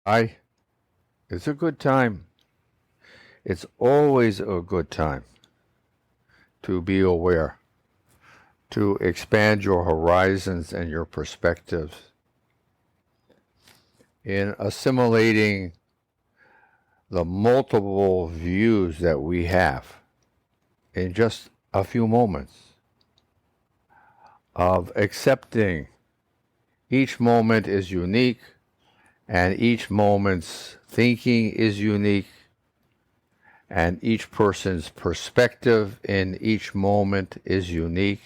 I It's a good time. It's always a good time to be aware, to expand your horizons and your perspectives in assimilating the multiple views that we have in just a few moments, of accepting each moment is unique and each moment's thinking is unique and each person's perspective in each moment is unique.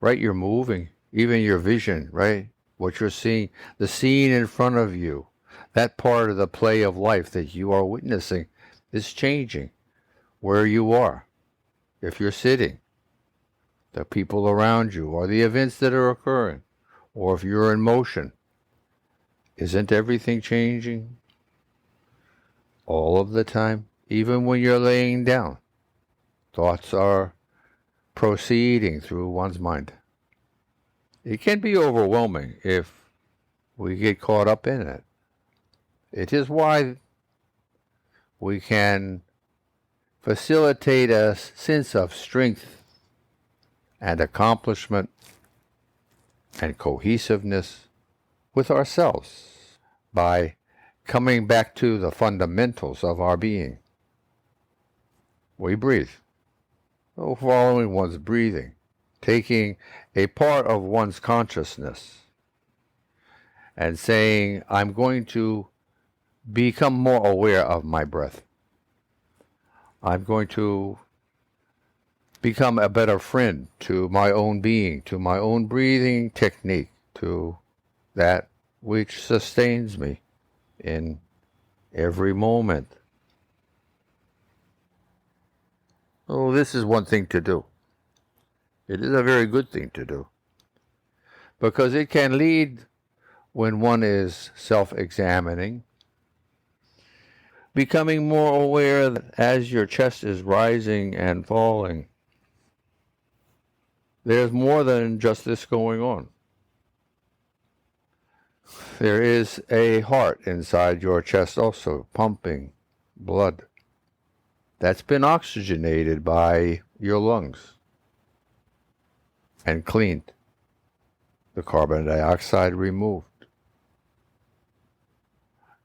Right? You're moving, even your vision, right? What you're seeing, the scene in front of you, that part of the play of life that you are witnessing is changing where you are. If you're sitting, the people around you, or the events that are occurring, or if you're in motion, isn't everything changing all of the time? Even when you're laying down, thoughts are proceeding through one's mind. It can be overwhelming if we get caught up in it. It is why we can facilitate a sense of strength and accomplishment and cohesiveness with ourselves by coming back to the fundamentals of our being. We breathe. So following one's breathing, taking a part of one's consciousness and saying, I'm going to become more aware of my breath. I'm going to become a better friend to my own being, to my own breathing technique, to that which sustains me in every moment. Oh, this is one thing to do. It is a very good thing to do, because it can lead, when one is self-examining, becoming more aware that as your chest is rising and falling, there's more than just this going on. There is a heart inside your chest also, pumping blood that's been oxygenated by your lungs and cleaned, the carbon dioxide removed.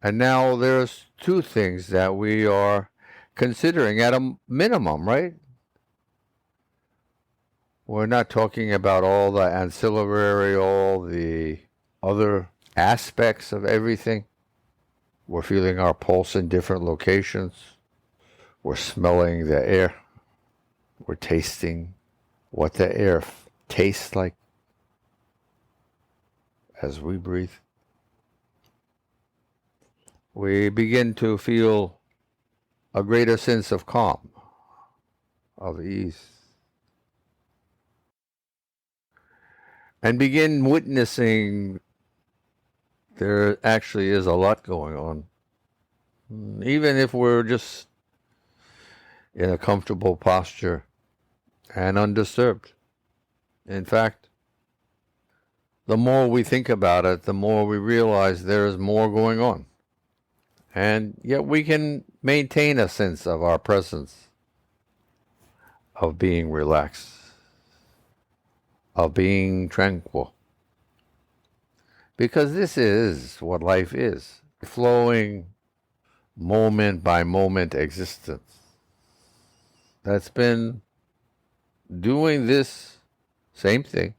And now there's two things that we are considering at a minimum, right? We're not talking about all the ancillary, all the other aspects of everything. We're feeling our pulse in different locations. We're smelling the air. We're tasting what the air tastes like as we breathe. We begin to feel a greater sense of calm, of ease, and begin witnessing there actually is a lot going on. Even if we're just in a comfortable posture and undisturbed. In fact, the more we think about it, the more we realize there is more going on. And yet we can maintain a sense of our presence, of being relaxed, of being tranquil. Because this is what life is, flowing moment by moment existence that's been doing this same thing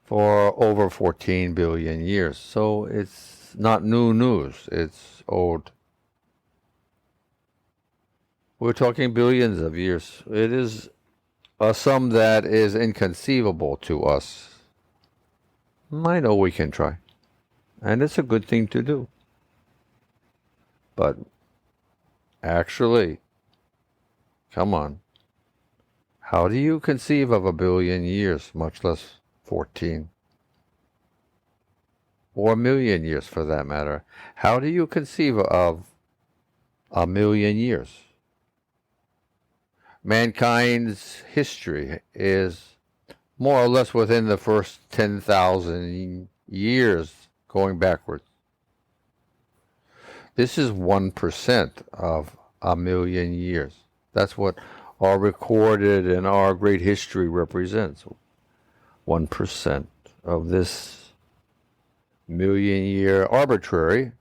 for over 14 billion years. So it's not new news, it's old. We're talking billions of years. It is a sum that is inconceivable to us. I know we can try, and it's a good thing to do. But actually, come on, how do you conceive of a billion years, much less 14? Or a million years for that matter? How do you conceive of a million years? Mankind's history is more or less within the first 10,000 years going backwards. This is 1% of a million years. That's what our recorded and our great history represents. 1% of this million-year arbitrary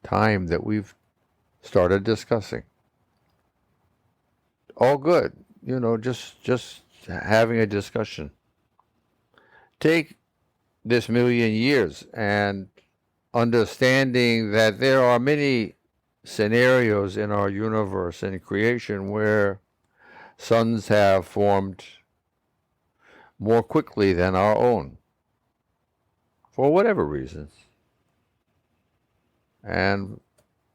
time that we've started discussing. All good, just having a discussion. Take this million years and understanding that there are many scenarios in our universe and creation where suns have formed more quickly than our own, for whatever reasons, and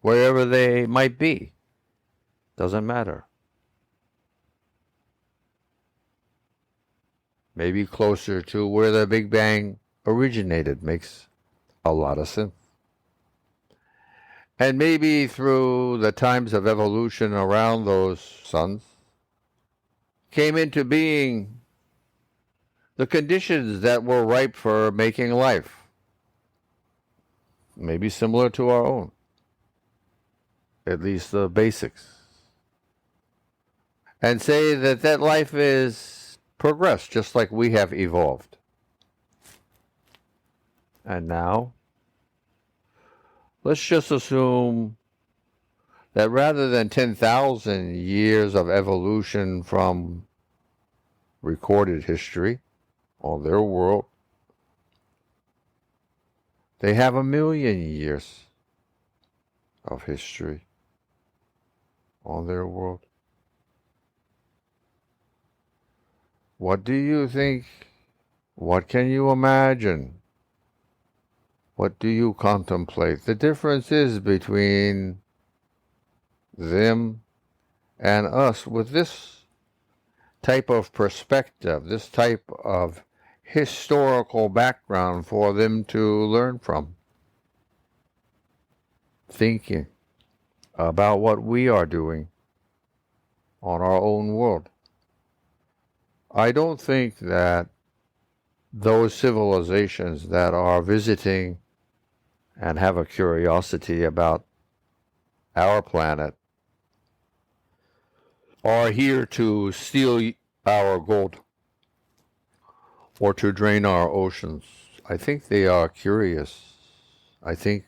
wherever they might be, doesn't matter. Maybe closer to where the Big Bang originated makes a lot of sense. And maybe through the times of evolution around those suns came into being the conditions that were ripe for making life, maybe similar to our own, at least the basics, and say that that life is progressed just like we have evolved. And now, let's just assume that rather than 10,000 years of evolution from recorded history on their world, they have 1,000,000 years of history on their world. What do you think? What can you imagine? What do you contemplate? The difference is between them and us with this type of perspective, this type of historical background for them to learn from. Thinking about what we are doing on our own world. I don't think that those civilizations that are visiting and have a curiosity about our planet are here to steal our gold or to drain our oceans. I think they are curious. I think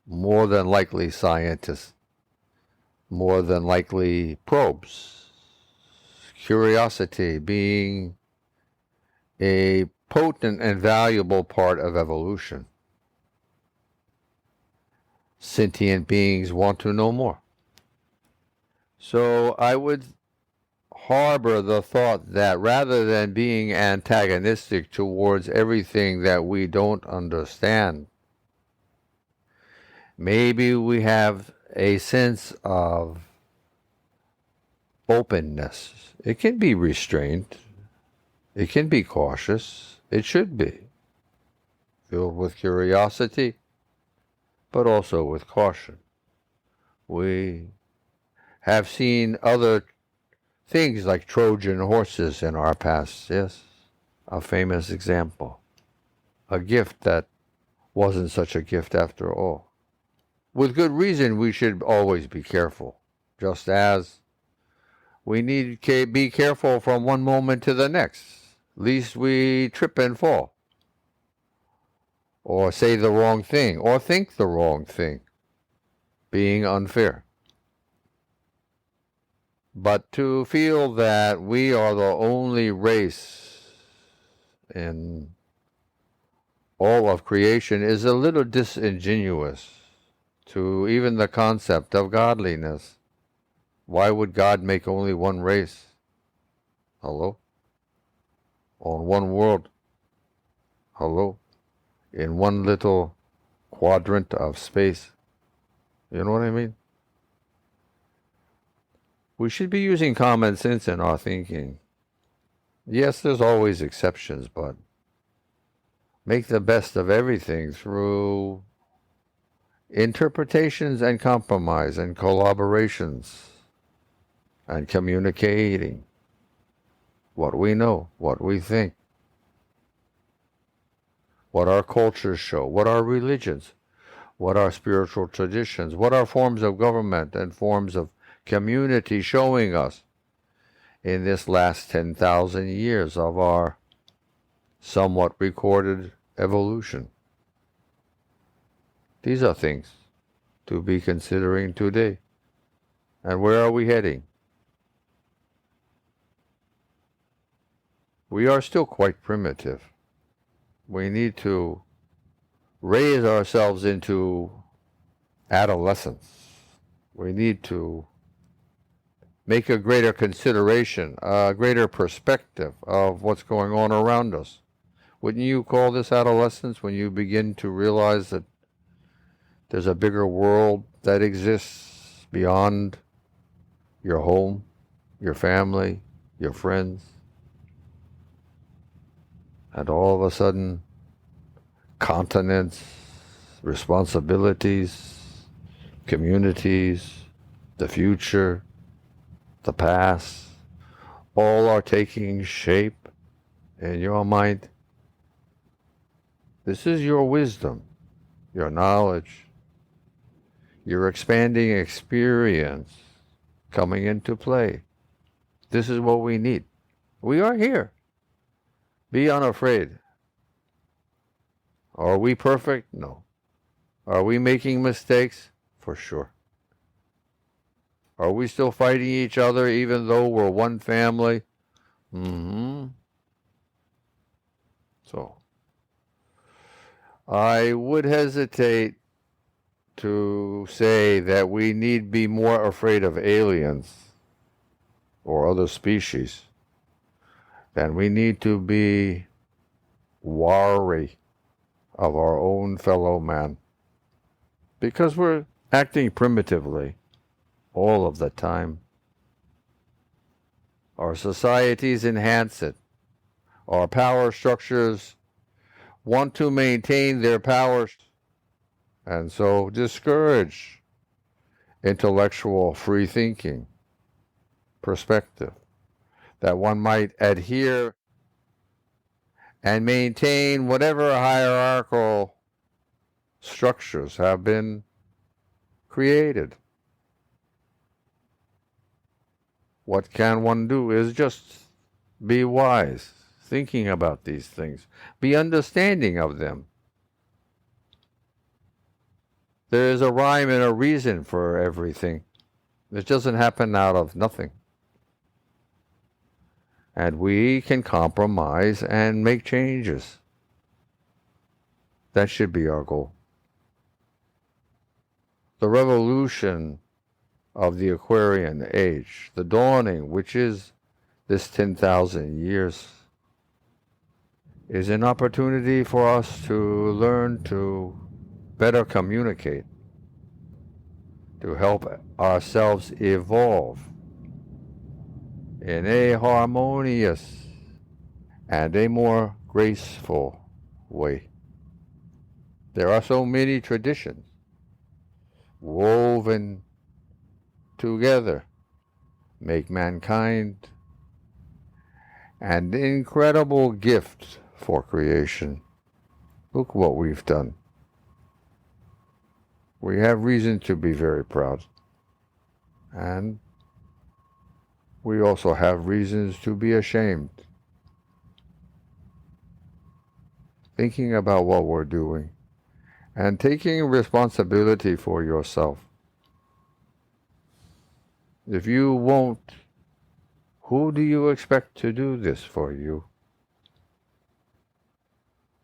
more than likely scientists, more than likely probes. Curiosity being a potent and valuable part of evolution. Sentient beings want to know more. So I would harbor the thought that rather than being antagonistic towards everything that we don't understand, maybe we have a sense of openness. It can be restrained. It can be cautious. It should be filled with curiosity, but also with caution. We have seen other things like Trojan horses in our past, yes, a famous example. A gift that wasn't such a gift after all. With good reason, we should always be careful, just as we need to be careful from one moment to the next, lest we trip and fall, or say the wrong thing, or think the wrong thing, being unfair. But to feel that we are the only race in all of creation is a little disingenuous to even the concept of godliness. Why would God make only one race? Hello? On one world? Hello? In one little quadrant of space? You know what I mean? We should be using common sense in our thinking. Yes, there's always exceptions, but make the best of everything through interpretations and compromise and collaborations and communicating what we know, what we think, what our cultures show, what our religions, What are spiritual traditions? What are forms of government and forms of community showing us in this last 10,000 years of our somewhat recorded evolution? These are things to be considering today. And where are we heading? We are still quite primitive. We need to raise ourselves into adolescence. We need to make a greater consideration, a greater perspective of what's going on around us. Wouldn't you call this adolescence when you begin to realize that there's a bigger world that exists beyond your home, your family, your friends? And all of a sudden, continents, responsibilities, communities, the future, the past, all are taking shape in your mind. This is your wisdom, your knowledge, your expanding experience coming into play. This is what we need. We are here. Be unafraid. Are we perfect? No. Are we making mistakes? For sure. Are we still fighting each other even though we're one family? So, I would hesitate to say that we need be more afraid of aliens or other species than we need to be wary of our own fellow man, because we're acting primitively all of the time. Our societies enhance it. Our power structures want to maintain their power and so discourage intellectual free thinking, perspective, that one might adhere and maintain whatever hierarchical structures have been created. What can one do is just be wise, thinking about these things, be understanding of them. There is a rhyme and a reason for everything. It doesn't happen out of nothing. And we can compromise and make changes. That should be our goal. The revolution of the Aquarian age, the dawning, which is this 10,000 years, is an opportunity for us to learn to better communicate, to help ourselves evolve in a harmonious and a more graceful way. There are so many traditions woven together, make mankind an incredible gift for creation. Look what we've done. We have reason to be very proud. And we also have reasons to be ashamed. Thinking about what we're doing and taking responsibility for yourself. If you won't, who do you expect to do this for you?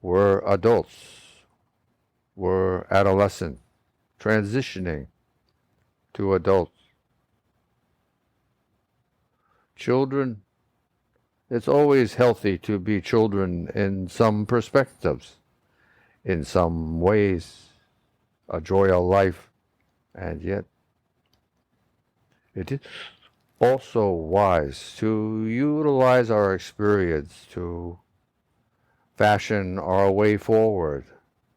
We're adults. We're adolescents, transitioning to adults. Children, it's always healthy to be children in some perspectives, in some ways, a joy of life, and yet it is also wise to utilize our experience to fashion our way forward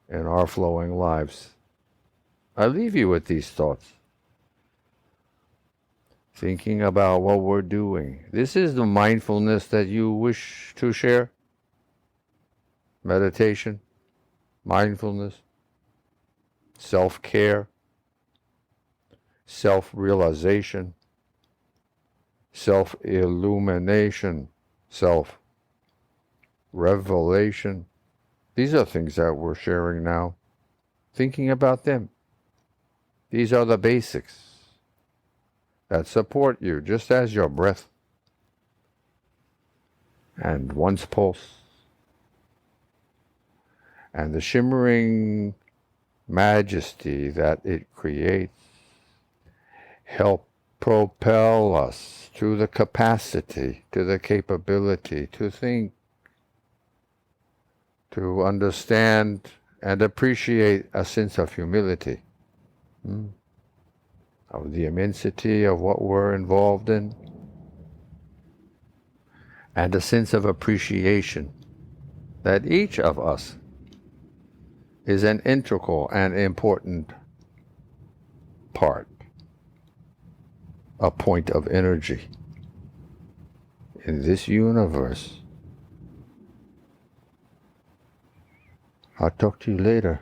in our flowing lives. I leave you with these thoughts. Thinking about what we're doing. This is the mindfulness that you wish to share. Meditation, mindfulness. self-care, self-realization, self-illumination, self-revelation. These are things that we're sharing now. Thinking about them. These are the basics that support you, just as your breath and one's pulse and the shimmering majesty that it creates help propel us to the capacity, to the capability to think, to understand and appreciate a sense of humility, of the immensity of what we're involved in, and a sense of appreciation that each of us is an integral and important part, a point of energy in this universe. I'll talk to you later.